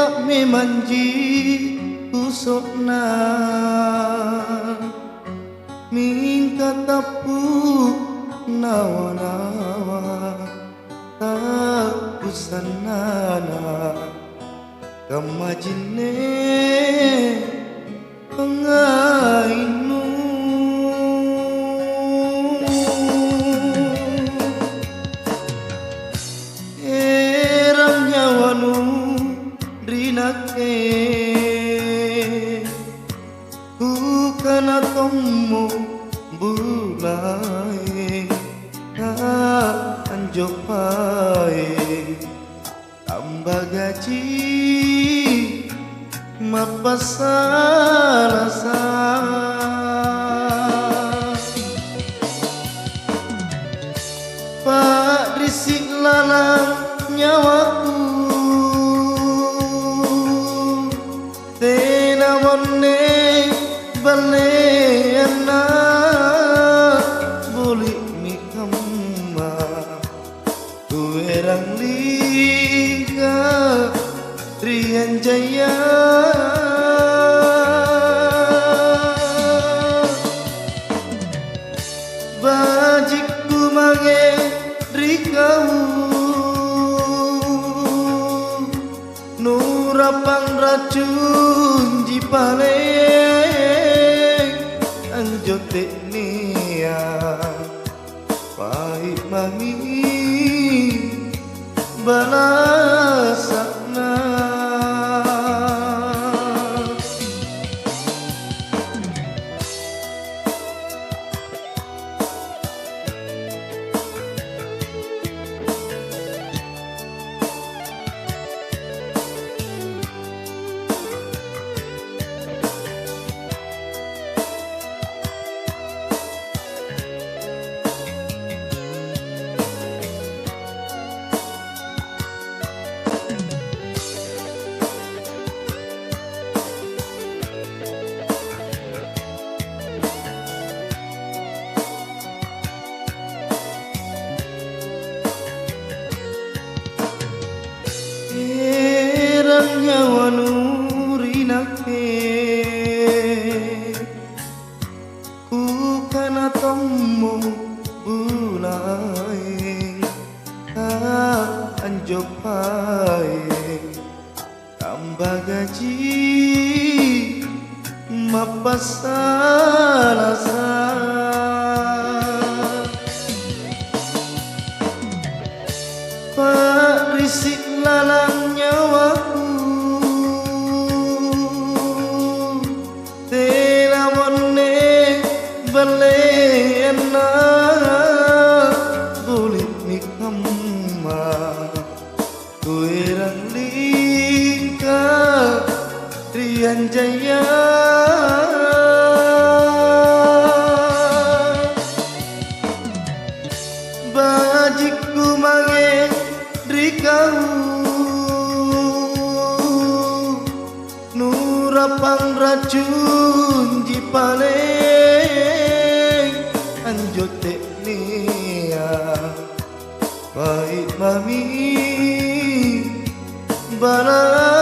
Pak memanji kusokna mingka tapu nawa-nawa tak usanana kamajine pengainu erang nyawanu rinake ku kana tomo bulai ka anjopai tambah gaji mapasalasa Pak risik lalang nyawaku tenawone balena boleh mikama tuerang liga Rian Jaya bajikku mange rikau nurapang racun jipale anjote nia pahit mami balasakna nyawanu rinake ku kana tomo bulai ka anjopai tambah gaji mapasalasa Pak risik lalang nyawaku tenawone balena boleh nikama tuerang lika Rian Jaya bajikku mange rikau nurapang racun jipale anjote nia pahit mami balasakna